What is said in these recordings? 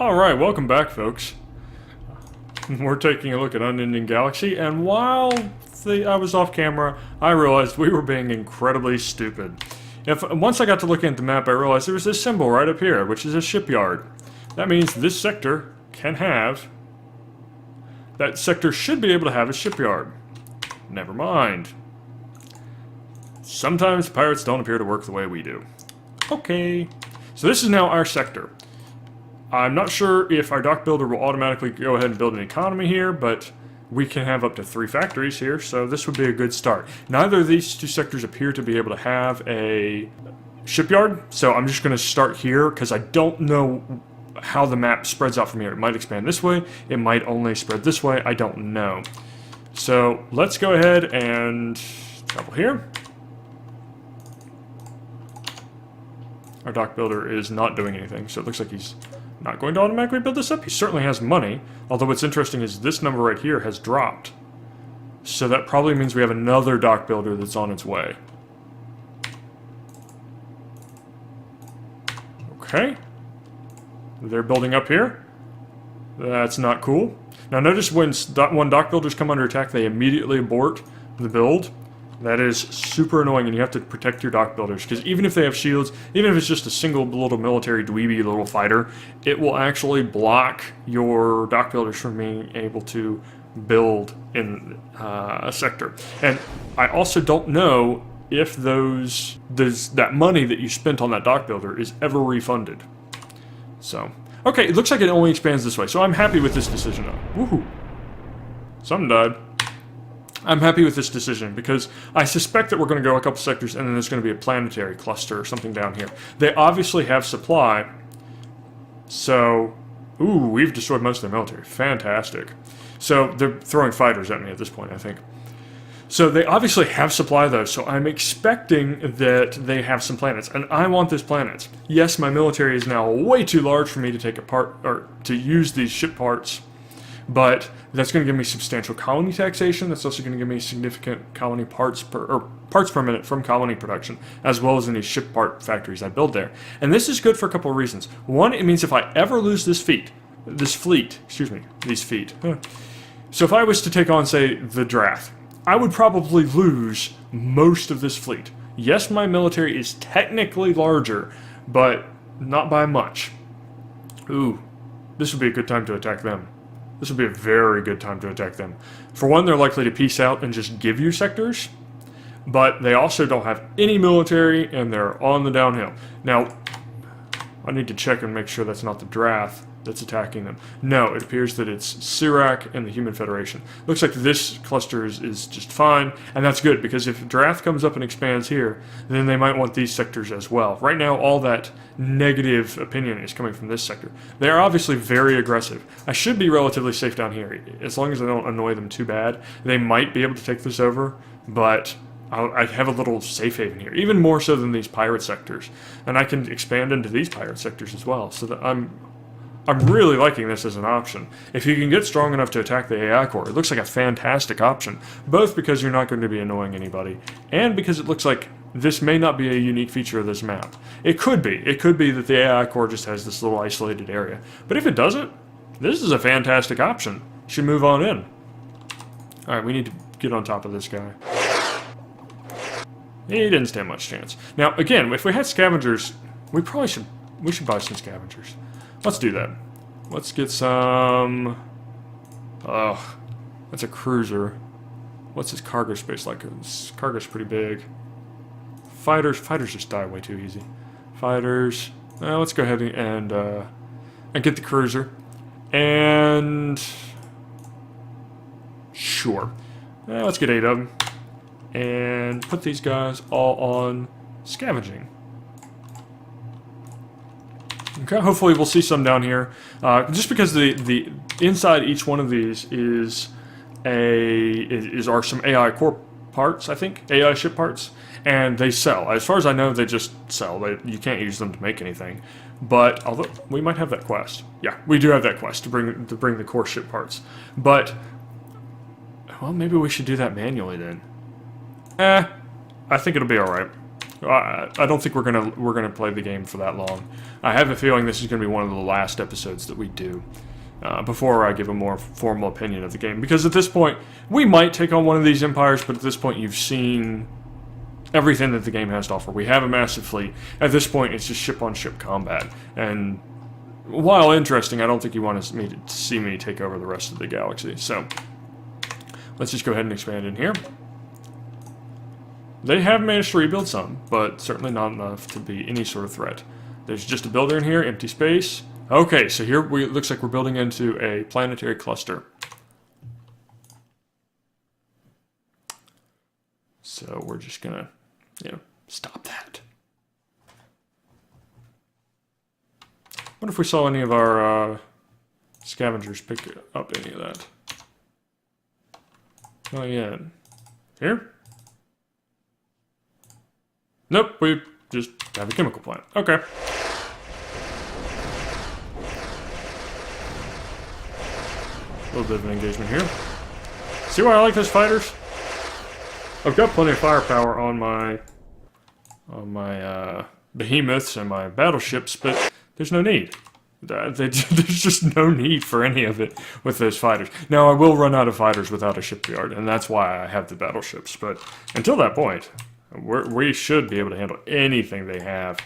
Alright, welcome back, folks. We're taking a look at Unending Galaxy, and while I was off camera, I realized we were being incredibly stupid. Once I got to looking at the map, I realized there was this symbol right up here, which is a shipyard. That means this sector can have... That sector should be able to have a shipyard. Never mind. Sometimes pirates don't appear to work the way we do. Okay. So this is now our sector. I'm not sure if our dock builder will automatically go ahead and build an economy here, but we can have up to 3 factories here, so this would be a good start. Neither of these two sectors appear to be able to have a shipyard, so I'm just going to start here because I don't know how the map spreads out from here. It might expand this way, it might only spread this way, I don't know. So let's go ahead and travel here. Our dock builder is not doing anything, so it looks like he's not going to automatically build this up. He certainly has money, although what's interesting is this number right here has dropped. So that probably means we have another dock builder that's on its way. Okay. They're building up here. That's not cool. Now notice when one dock builders come under attack, they immediately abort the build. That is super annoying, and you have to protect your dock builders, because even if they have shields, even if it's just a single little military dweeby little fighter, it will actually block your dock builders from being able to build in a sector. And I also don't know if that money that you spent on that dock builder is ever refunded. So, okay, it looks like it only expands this way, so I'm happy with this decision. Woohoo! Something died. I'm happy with this decision because I suspect that we're going to go a couple sectors and then there's going to be a planetary cluster or something down here. They obviously have supply, so... Ooh, we've destroyed most of their military. Fantastic. So they're throwing fighters at me at this point, I think. So they obviously have supply though, so I'm expecting that they have some planets, and I want those planets. Yes, my military is now way too large for me to take apart, or to use these ship parts, but that's going to give me substantial colony taxation. That's also going to give me significant colony parts per minute from colony production, as well as any ship part factories I build there. And this is good for a couple of reasons. One, it means if I ever lose these feet. So if I was to take on, say, the Drath, I would probably lose most of this fleet. Yes, my military is technically larger, but not by much. Ooh, this would be a good time to attack them. This would be a very good time to attack them. For one, they're likely to peace out and just give you sectors, but they also don't have any military, and they're on the downhill. Now, I need to check and make sure that's not the Drath that's attacking them. No, it appears that it's Sirac and the Human Federation. Looks like this cluster is just fine, and that's good, because if Drath comes up and expands here, then they might want these sectors as well. Right now, all that negative opinion is coming from this sector. They are obviously very aggressive. I should be relatively safe down here, as long as I don't annoy them too bad. They might be able to take this over, but I have a little safe haven here, even more so than these pirate sectors. And I can expand into these pirate sectors as well, so that I'm really liking this as an option. If you can get strong enough to attack the AI core, it looks like a fantastic option, both because you're not going to be annoying anybody, and because it looks like this may not be a unique feature of this map. It could be. It could be that the AI core just has this little isolated area. But if it doesn't, this is a fantastic option. You should move on in. Alright, we need to get on top of this guy. He didn't stand much chance. Now, again, if we had scavengers, we should buy some scavengers. Let's do that. Let's get some... Oh, that's a cruiser. What's his cargo space like? His cargo's pretty big. Fighters just die way too easy. Fighters. Let's go ahead and get the cruiser. And... Sure. Let's get 8 of them. And put these guys all on scavenging. Okay, hopefully we'll see some down here. Just because the inside each one of these are some AI core parts, I think, AI ship parts, and they sell. As far as I know, they just sell. You can't use them to make anything. But although we might have that quest, yeah, we do have that quest to bring the core ship parts. But well, maybe we should do that manually then. I think it'll be all right. I don't think we're gonna play the game for that long. I have a feeling this is gonna be one of the last episodes that we do before I give a more formal opinion of the game. Because at this point, we might take on one of these empires, but at this point, you've seen everything that the game has to offer. We have a massive fleet. At this point, it's just ship-on-ship combat. And while interesting, I don't think you want to see me take over the rest of the galaxy. So, let's just go ahead and expand in here. They have managed to rebuild some, but certainly not enough to be any sort of threat. There's just a builder in here, empty space. Okay, so here it looks like we're building into a planetary cluster. So we're just gonna, stop that. What if we saw any of our scavengers pick up any of that? Not yet. Here? Nope, we just have a chemical plant. Okay. A little bit of an engagement here. See why I like those fighters? I've got plenty of firepower on my behemoths and my battleships, but there's no need. There's just no need for any of it with those fighters. Now, I will run out of fighters without a shipyard, and that's why I have the battleships. But until that point, we should be able to handle anything they have.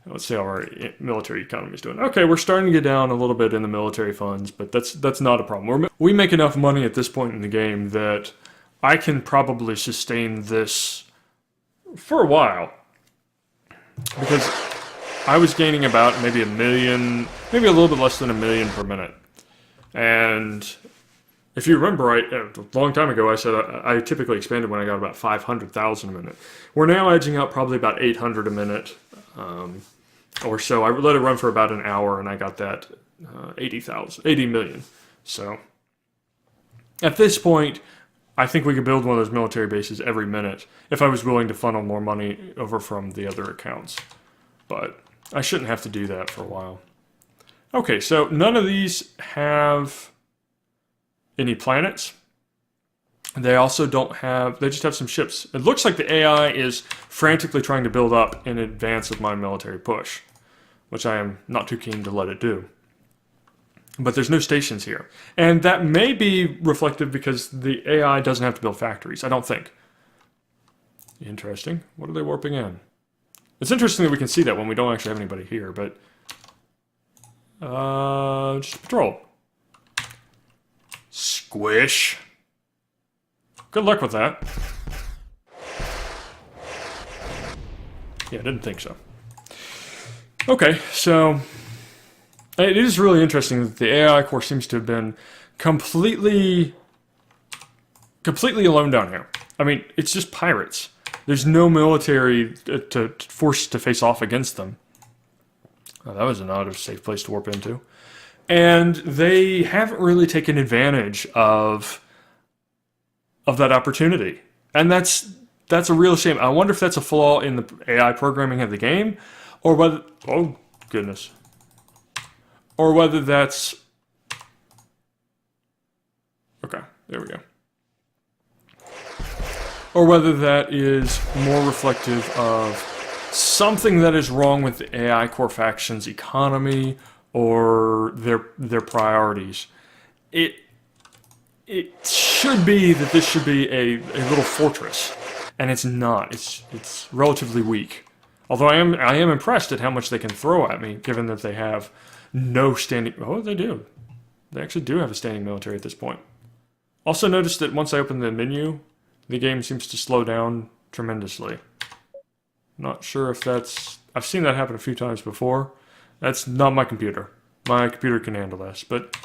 Let's see how our military economy is doing. Okay, we're starting to get down a little bit in the military funds, but that's not a problem. We make enough money at this point in the game that I can probably sustain this for a while. Because I was gaining about maybe 1 million, maybe a little bit less than 1 million per minute. And if you remember, a long time ago, I said I typically expanded when I got about 500,000 a minute. We're now edging out probably about 800 a minute or so. I let it run for about an hour, and I got that 80 million. So at this point, I think we could build one of those military bases every minute if I was willing to funnel more money over from the other accounts. But I shouldn't have to do that for a while. Okay, so none of these have any planets. They also don't have, they just have some ships. It looks like the AI is frantically trying to build up in advance of my military push, which I am not too keen to let it do. But there's no stations here. And that may be reflective because the AI doesn't have to build factories, I don't think. Interesting. What are they warping in? It's interesting that we can see that when we don't actually have anybody here, but just patrol. Squish. Good luck with that. Yeah, I didn't think so. Okay, so it is really interesting that the AI core seems to have been completely alone down here. I mean, it's just pirates. There's no military to force to face off against them. Oh, that was not a safe place to warp into. And they haven't really taken advantage of that opportunity. And that's a real shame. I wonder if that's a flaw in the AI programming of the game, or whether, oh goodness, or whether that's, okay, there we go. Or whether that is more reflective of something that is wrong with the AI core faction's economy or their priorities. It should be that this should be a little fortress, and it's not. It's relatively weak. Although I am impressed at how much they can throw at me, given that they have no standing. Oh, they do. They actually do have a standing military at this point. Also notice that once I open the menu, the game seems to slow down tremendously. Not sure if that's... I've seen that happen a few times before. That's not my computer. My computer can handle this, but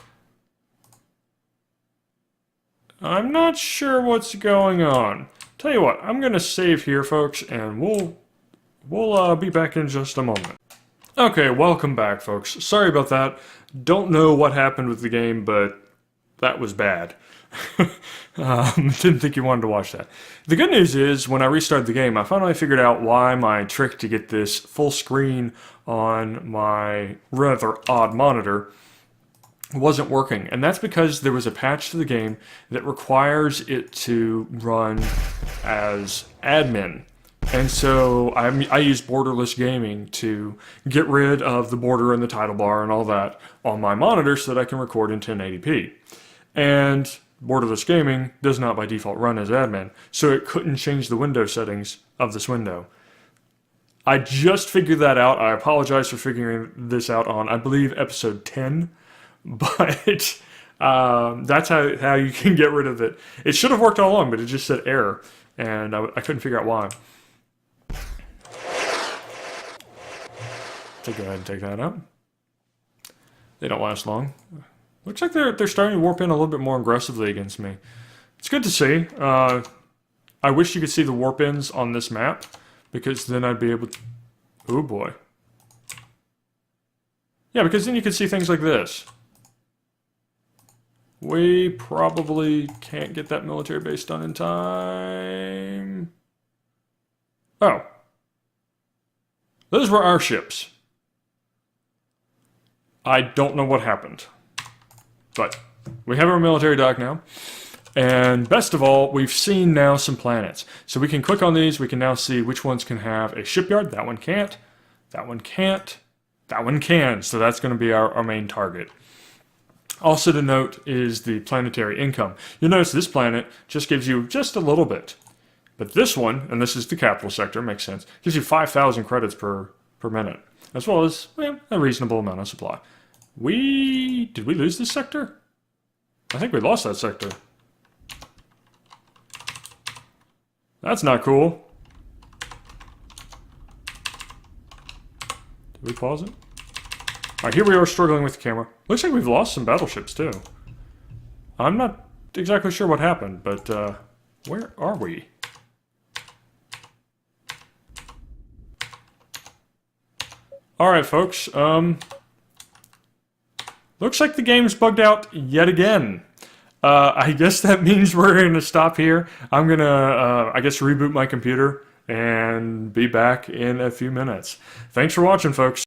I'm not sure what's going on. Tell you what, I'm gonna save here, folks, and we'll be back in just a moment. Okay, welcome back, folks. Sorry about that. Don't know what happened with the game, but that was bad. Didn't think you wanted to watch that. The good news is, when I restarted the game, I finally figured out why my trick to get this full screen on my rather odd monitor wasn't working. And that's because there was a patch to the game that requires it to run as admin. And so I use borderless gaming to get rid of the border and the title bar and all that on my monitor so that I can record in 1080p. And borderless gaming does not by default run as admin, so it couldn't change the window settings of this window. I just figured that out. I apologize for figuring this out on, I believe, episode 10, but that's how you can get rid of it. It should have worked all along, but it just said error, and I couldn't figure out why. So go ahead and take that out. They don't last long. Looks like they're starting to warp in a little bit more aggressively against me. It's good to see. I wish you could see the warp ins on this map, because then I'd be able to... Oh boy. Yeah, because then you can see things like this. We probably can't get that military base done in time. Oh. Those were our ships. I don't know what happened. But we have our military dock now. And best of all, we've seen now some planets. So we can click on these, we can now see which ones can have a shipyard. That one can't. That one can't. That one can. So that's going to be our main target. Also to note is the planetary income. You'll notice this planet just gives you just a little bit. But this one, and this is the capital sector, makes sense, gives you 5,000 credits per minute. As well as, well, a reasonable amount of supply. Did we lose this sector? I think we lost that sector. That's not cool. Did we pause it? Alright, here we are struggling with the camera. Looks like we've lost some battleships too. I'm not exactly sure what happened, but where are we? Alright folks, looks like the game's bugged out yet again. I guess that means we're going to stop here. I'm going to, I guess, reboot my computer and be back in a few minutes. Thanks for watching, folks.